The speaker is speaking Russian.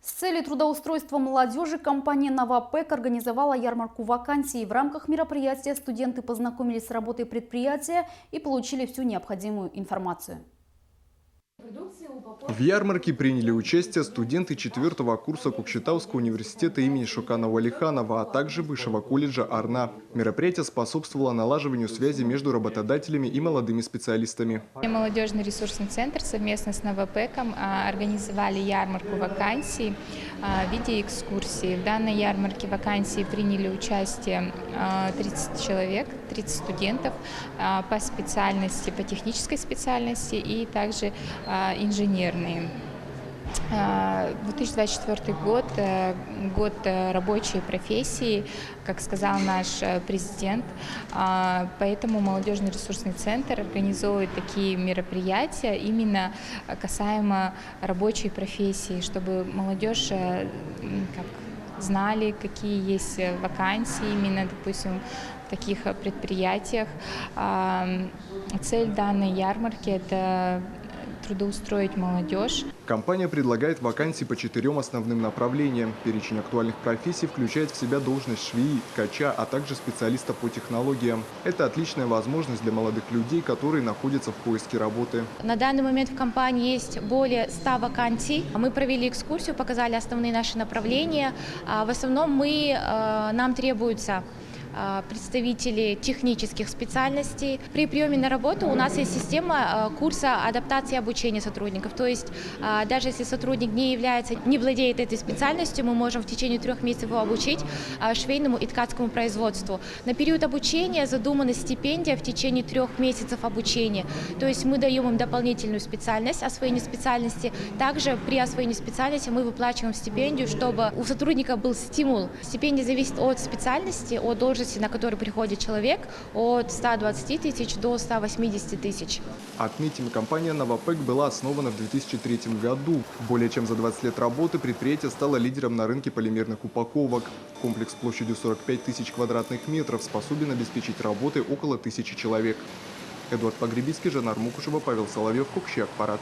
С целью трудоустройства молодежи компания «Новопэк» организовала ярмарку вакансий. В рамках мероприятия студенты познакомились с работой предприятия и получили всю необходимую информацию. В ярмарке приняли участие студенты 4-го курса Кокшетавского университета имени Шоканова Алиханова, а также Высшего колледжа «Арна». Мероприятие способствовало налаживанию связи между работодателями и молодыми специалистами. Молодежный ресурсный центр совместно с Новопэком организовали ярмарку вакансий в виде экскурсии. В данной ярмарке вакансий приняли участие 30 человек, 30 студентов по специальности, по технической специальности и также инженерные. 2024 год – год рабочей профессии, как сказал наш президент, поэтому молодежный ресурсный центр организовывает такие мероприятия именно касаемо рабочей профессии, чтобы молодежь знали, какие есть вакансии именно, допустим, в таких предприятиях. Цель данной ярмарки – это трудоустроить молодежь. Компания предлагает вакансии по 4 основным направлениям. Перечень актуальных профессий включает в себя должность швеи, ткача, а также специалиста по технологиям. Это отличная возможность для молодых людей, которые находятся в поиске работы. На данный момент в компании есть более 100 вакансий. Мы провели экскурсию, показали основные наши направления. В основном нам требуются представители технических специальностей. При приеме на работу у нас есть система курса адаптации и обучения сотрудников. То есть даже если сотрудник не владеет этой специальностью, мы можем в течение 3 месяцев его обучить швейному и ткацкому производству. На период обучения задумана стипендия в течение 3 месяцев обучения. То есть мы даем им дополнительную специальность, освоение специальности. Также при освоении специальности мы выплачиваем стипендию, чтобы у сотрудника был стимул. Стипендия зависит от специальности, от должности, на который приходит человек, от 120 тысяч до 180 тысяч. Отметим, компания «Новопэк» была основана в 2003 году. Более чем за 20 лет работы предприятие стало лидером на рынке полимерных упаковок. Комплекс площадью 45 тысяч квадратных метров способен обеспечить работой около 1000 человек. Эдуард Погребицкий, Жанар Мукушева, Павел Соловьев, Кокши Акпарат.